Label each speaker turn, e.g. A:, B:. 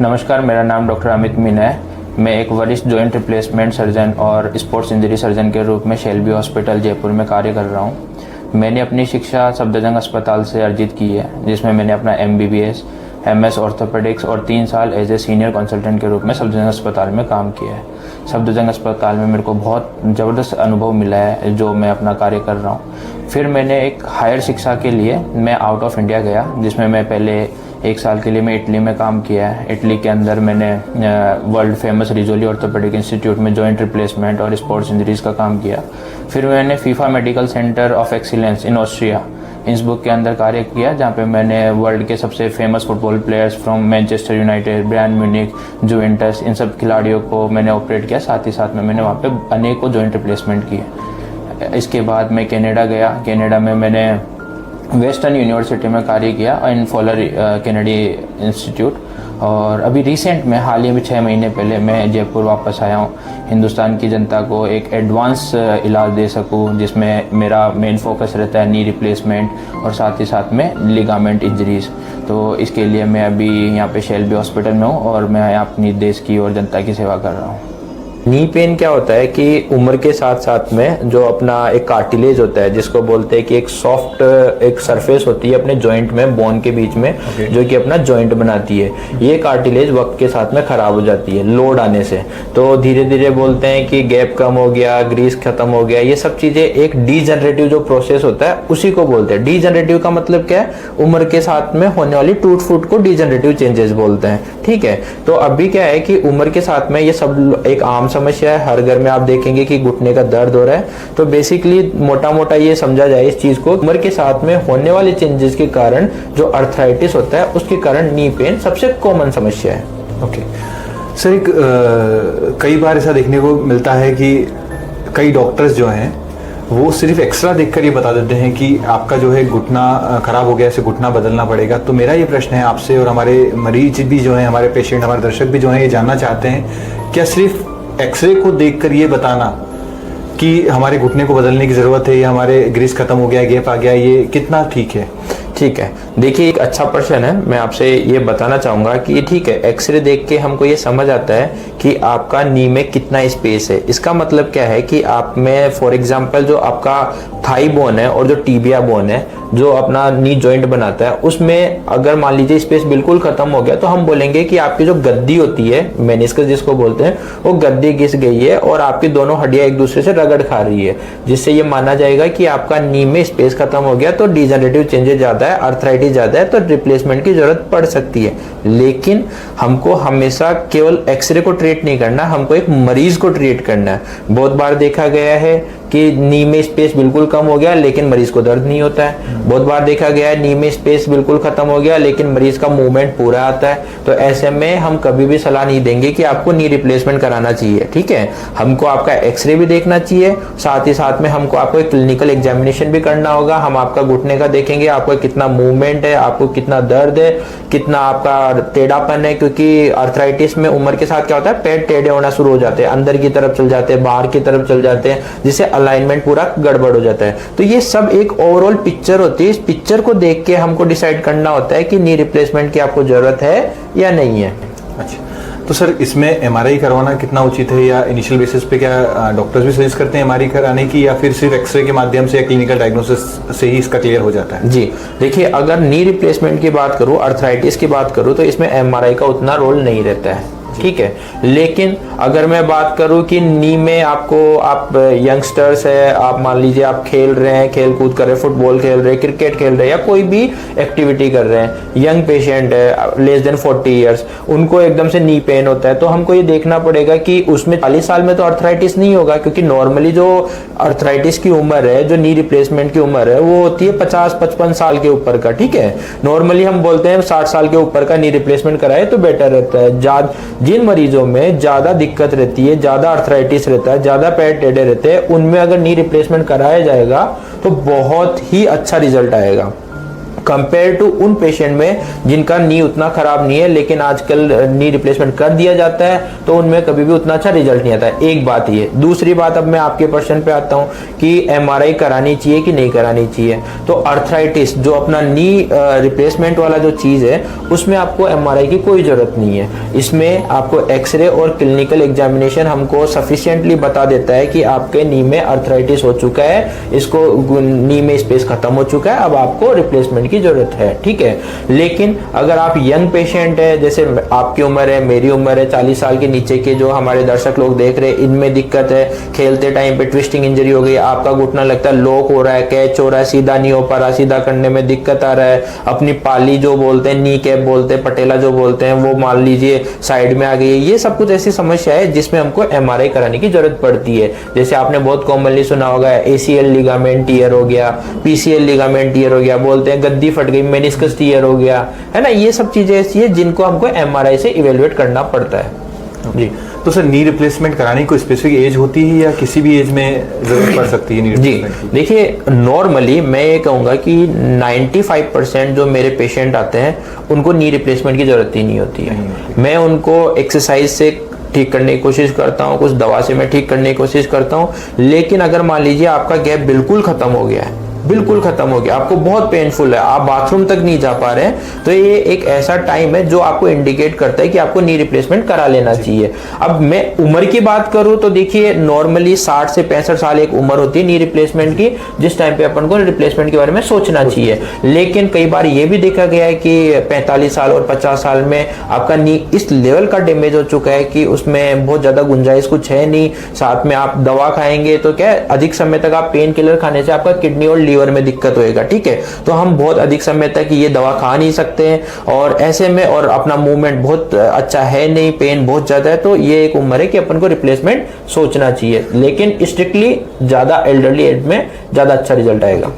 A: नमस्कार, मेरा नाम डॉक्टर अमित मीना है। मैं एक वरिष्ठ जॉइंट रिप्लेसमेंट सर्जन और स्पोर्ट्स इंजरी सर्जन के रूप में शेल्बी हॉस्पिटल जयपुर में कार्य कर रहा हूं। मैंने अपनी शिक्षा सफदरजंग अस्पताल से अर्जित की है, जिसमें मैंने अपना MBBS, MS ऑर्थोपेडिक्स और 3 साल एज ए सीनियर कंसल्टेंट के रूप में सफदरजंग अस्पताल में काम किया है। सफदरजंग अस्पताल में मेरे को बहुत ज़बरदस्त अनुभव मिला है जो मैं अपना कार्य कर रहा हूँ। फिर मैंने एक हायर शिक्षा के लिए मैं आउट ऑफ इंडिया गया, जिसमें मैं पहले 1 साल के लिए मैं इटली में काम किया है। इटली के अंदर मैंने वर्ल्ड फेमस रिजोली ऑर्थोपेडिक इंस्टीट्यूट में जॉइंट रिप्लेसमेंट और स्पोर्ट्स इंजरीज़ का काम किया। फिर मैंने FIFA medical centre of excellence in Austria Innsbruck के अंदर कार्य किया, जहाँ पे मैंने वर्ल्ड के सबसे famous football players from Manchester United, Bayern Munich, Juventus, इन सब खिलाड़ियों को मैंने ऑपरेट किया। साथ ही साथ में मैंने वहाँ पे अनेकों जॉइंट रिप्लेसमेंट किए। इसके बाद मैं कनाडा गया। कनाडा में मैंने वेस्टर्न यूनिवर्सिटी में कार्य किया इन फॉलर कैनेडी इंस्टीट्यूट। और अभी रिसेंट में हाल ही में 6 महीने पहले मैं जयपुर वापस आया हूँ, हिंदुस्तान की जनता को एक एडवांस इलाज दे सकूँ, जिसमें मेरा मेन फोकस रहता है नी रिप्लेसमेंट और साथ ही साथ में लिगामेंट इंजरीज। तो इसके लिए मैं अभी यहाँ पे शेल्बी हॉस्पिटल में हूँ और मैं अपनी देश की और जनता की सेवा कर रहा हूँ। नी पेन क्या होता है कि उम्र के साथ साथ में जो अपना एक कार्टिलेज होता है, जिसको बोलते हैं कि एक सॉफ्ट एक सरफेस होती है अपने जॉइंट में, बोन के बीच में, जो कि अपना जॉइंट बनाती है, ये कार्टिलेज वक्त के साथ में खराब हो जाती है लोड आने से। तो धीरे धीरे बोलते हैं कि गैप कम हो गया, ग्रीस खत्म हो गया, ये सब चीजें एक डीजनरेटिव जो प्रोसेस होता है उसी को बोलते हैं। डीजनरेटिव का मतलब क्या है? उम्र के साथ में होने वाली टूट फूट को डीजनरेटिव चेंजेस बोलते हैं। ठीक है, तो अभी क्या है कि उम्र के साथ में ये सब एक आम समस्या है। हर घर में आप देखेंगे कि घुटने का दर्द हो रहा है। तो बेसिकली मोटा मोटा ये समझा जाए इस चीज को, उम्र के साथ में होने वाले चेंजेस के कारण जो अर्थराइटिस होता है उसके कारण नी पेन सबसे कॉमन समस्या है।
B: ओके सर, कई बार ऐसा देखने को मिलता है कि कई डॉक्टर्स जो हैं वो सिर्फ एक्सरा देखकर ये बता देते हैं कि आपका जो है घुटना खराब हो गया, इसे घुटना बदलना पड़ेगा। तो मेरा ये प्रश्न है आपसे, और हमारे मरीज भी जो हैं, हमारे पेशेंट, हमारे दर्शक भी जो हैं, ये जानना चाहते हैं, क्या सिर्फ एक्सरे को देखकर ये बताना कि हमारे घुटने को बदलने की ज़रूरत है या हमारे ग्रीस खत्म हो गया, गैप आ गया, ये कितना ठीक है?
A: ठीक है, देखिए एक अच्छा प्रश्न है। मैं आपसे ये बताना चाहूँगा कि ठीक है, एक्सरे देख के हमको ये समझ आता है कि आपका नी में कितना स्पेस है। इसका मतलब क्या है कि आप में फॉर एग्जांपल जो आपका थाई बोन है और जो टीबिया बोन है, जो अपना नी जॉइंट बनाता है, उसमें अगर मान लीजिए स्पेस बिल्कुल खत्म हो गया तो हम बोलेंगे कि आपकी जो गद्दी होती है, मेनिस्कस जिसको बोलते हैं, वो गद्दी घिस गई है और आपकी दोनों हड्डियां एक दूसरे से रगड़ खा रही है, जिससे ये माना जाएगा कि आपका नी में स्पेस खत्म हो गया। तो डिजनरेटिव चेंजेस ज्यादा है, अर्थराइटिस ज्यादा है, तो रिप्लेसमेंट की जरूरत पड़ सकती है। लेकिन हमको हमेशा केवल एक्सरे को ट्रीट नहीं करना, हमको एक मरीज को ट्रीट करना है। बहुत बार देखा गया है कि नी में स्पेस बिल्कुल कम हो गया लेकिन मरीज को दर्द नहीं होता है। बहुत बार देखा गया है नी में स्पेस बिल्कुल खत्म हो गया लेकिन मरीज का मूवमेंट पूरा आता है। तो ऐसे में हम कभी भी सलाह नहीं देंगे कि आपको नी रिप्लेसमेंट कराना चाहिए। ठीक है, हमको आपका एक्सरे भी देखना चाहिए, साथ ही साथ में हमको आपको एक क्लिनिकल एग्जामिनेशन भी करना होगा। हम आपका घुटने का देखेंगे, आपका कितना मूवमेंट है, आपको कितना दर्द है, कितना आपका टेढ़ापन है, क्योंकि अर्थराइटिस में उम्र के साथ क्या होता है, पैर टेढ़े होना शुरू हो जाते हैं, अंदर की तरफ चल जाते हैं, बाहर की तरफ चल जाते हैं, जिससे अलाइनमेंट पूरा गड़बड़ हो जाता है। तो ये सब एक ओवरऑल पिक्चर होती है। इस पिक्चर को देख के हमको डिसाइड करना होता है कि नी रिप्लेसमेंट की आपको जरूरत है या नहीं है।
B: अच्छा, तो सर इसमें MRI करवाना कितना उचित है, या इनिशियल बेसिस पे क्या डॉक्टर्स भी सजेस्ट करते हैं MRI कराने की, या फिर सिर्फ एक्सरे के माध्यम से या क्लिनिकल डायग्नोसिस से ही इसका क्लियर हो जाता है?
A: जी देखिए, अगर नी रिप्लेसमेंट की बात करूं, अर्थराइटिस की बात करूं, तो इसमें MRI का उतना रोल नहीं रहता है। ठीक है, लेकिन अगर मैं बात करूं कि नी में आपको, आप यंगस्टर्स है, आप मान लीजिए आप खेल रहे हैं, खेल कूद कर रहे हैं, फुटबॉल खेल रहे हैं, क्रिकेट खेल रहे हैं, या कोई भी एक्टिविटी कर रहे हैं, यंग पेशेंट है लेस देन 40 ईयर्स, उनको एकदम से नी पेन होता है, तो हमको ये देखना पड़ेगा कि उसमें 40 साल में तो अर्थराइटिस नहीं होगा, क्योंकि नॉर्मली जो अर्थराइटिस की उम्र है, जो नी रिप्लेसमेंट की उम्र है, वो होती है 50-55 साल के ऊपर का। ठीक है, नॉर्मली हम बोलते हैं 60 साल के ऊपर का नी रिप्लेसमेंट कराए तो बेटर रहता है। जिन मरीजों में ज्यादा दिक्कत रहती है, ज्यादा अर्थराइटिस रहता है, ज्यादा पैर टेढ़े रहते हैं, उनमें अगर नी रिप्लेसमेंट कराया जाएगा तो बहुत ही अच्छा रिजल्ट आएगा। कंपेयर टू उन पेशेंट में जिनका नी उतना खराब नहीं है लेकिन आजकल नी रिप्लेसमेंट कर दिया जाता है तो उनमें कभी भी उतना अच्छा रिजल्ट नहीं आता है। एक बात ये। दूसरी बात, अब मैं आपके प्रश्न पे आता हूं कि एमआरआई करानी चाहिए कि नहीं करानी चाहिए। तो अर्थराइटिस जो अपना नी रिप्लेसमेंट वाला जो चीज है उसमें आपको एमआरआई की कोई जरूरत नहीं है। इसमें आपको एक्सरे और क्लिनिकल एग्जामिनेशन हमको सफिशिएंटली बता देता है कि आपके नी में अर्थराइटिस हो चुका है, इसको नी में स्पेस खत्म हो चुका है, अब आपको रिप्लेसमेंट की जरूरत है। ठीक है, लेकिन अगर आप यंग पेशेंट है, जैसे आपकी उम्र है, मेरी उम्र है, 40 साल के नीचे के जो हमारे दर्शक लोग देख रहे हैं, इनमें दिक्कत है, खेलते टाइम पे ट्विस्टिंग इंजरी हो गई, आपका घुटना लगता है लॉक हो रहा है, कैच हो रहा है, सीधा नहीं हो पा रहा, सीधा करने में दिक्कत आ रहा है, अपनी पाली जो बोलते हैं, नी कैप बोलते हैं, पटेला जो बोलते हैं, वो मान लीजिए साइड में आ गई है, ये सब कुछ ऐसी समस्या है जिसमें हमको एमआरआई कराने की जरूरत पड़ती है। जैसे आपने बहुत कॉमनली सुना होगा एसीएल लिगामेंट टियर हो गया, पीसीएल लिगामेंट टियर हो गया, बोलते हैं गद्दी फट गई, मेनिस्कस टियर हो गया, है ना। ये सब चीजें ऐसी है जिनको हमको एमआरआई से इवेलुएट करना पड़ता है। जी,
B: तो सर नी रिप्लेसमेंट कराने की कोई स्पेसिफिक एज होती है या किसी भी एज में जरूरत पड़ सकती है नी रिप्लेसमेंट की?
A: देखिए, नॉर्मली मैं ये कहूँगा कि 95% जो मेरे पेशेंट आते हैं उनको नी रिप्लेसमेंट की जरूरत ही नहीं होती है। मैं उनको एक्सरसाइज से ठीक करने की कोशिश करता हूँ, कुछ दवा से मैं ठीक करने की कोशिश करता हूँ, लेकिन अगर मान लीजिए आपका गैप बिल्कुल खत्म हो गया है, बिल्कुल खत्म हो गया, आपको बहुत पेनफुल है, आप बाथरूम तक नहीं जा पा रहे हैं, तो ये एक ऐसा टाइम है जो आपको इंडिकेट करता है कि आपको नी रिप्लेसमेंट करा लेना चाहिए। अब मैं उम्र की बात करूं तो देखिए, नॉर्मली 60 से 65 साल एक उम्र होती है नी रिप्लेसमेंट की, जिस टाइम पे अपन को रिप्लेसमेंट के बारे में सोचना चाहिए। लेकिन कई बार ये भी देखा गया है कि 45 साल और 50 साल में आपका नी इस लेवल का डैमेज हो चुका है कि उसमें बहुत ज्यादा गुंजाइश कुछ है नहीं, साथ में आप दवा खाएंगे तो क्या अधिक समय तक आप पेन किलर खाने से आपका किडनी और लीवर में दिक्कत होएगा। ठीक है, तो हम बहुत अधिक समय तक ये दवा खा नहीं सकते हैं, और ऐसे में और अपना मूवमेंट बहुत अच्छा है नहीं, पेन बहुत ज्यादा है, तो ये एक उम्र है कि अपन को रिप्लेसमेंट सोचना चाहिए। लेकिन स्ट्रिक्टली ज्यादा एल्डरली एज में ज्यादा अच्छा रिजल्ट आएगा।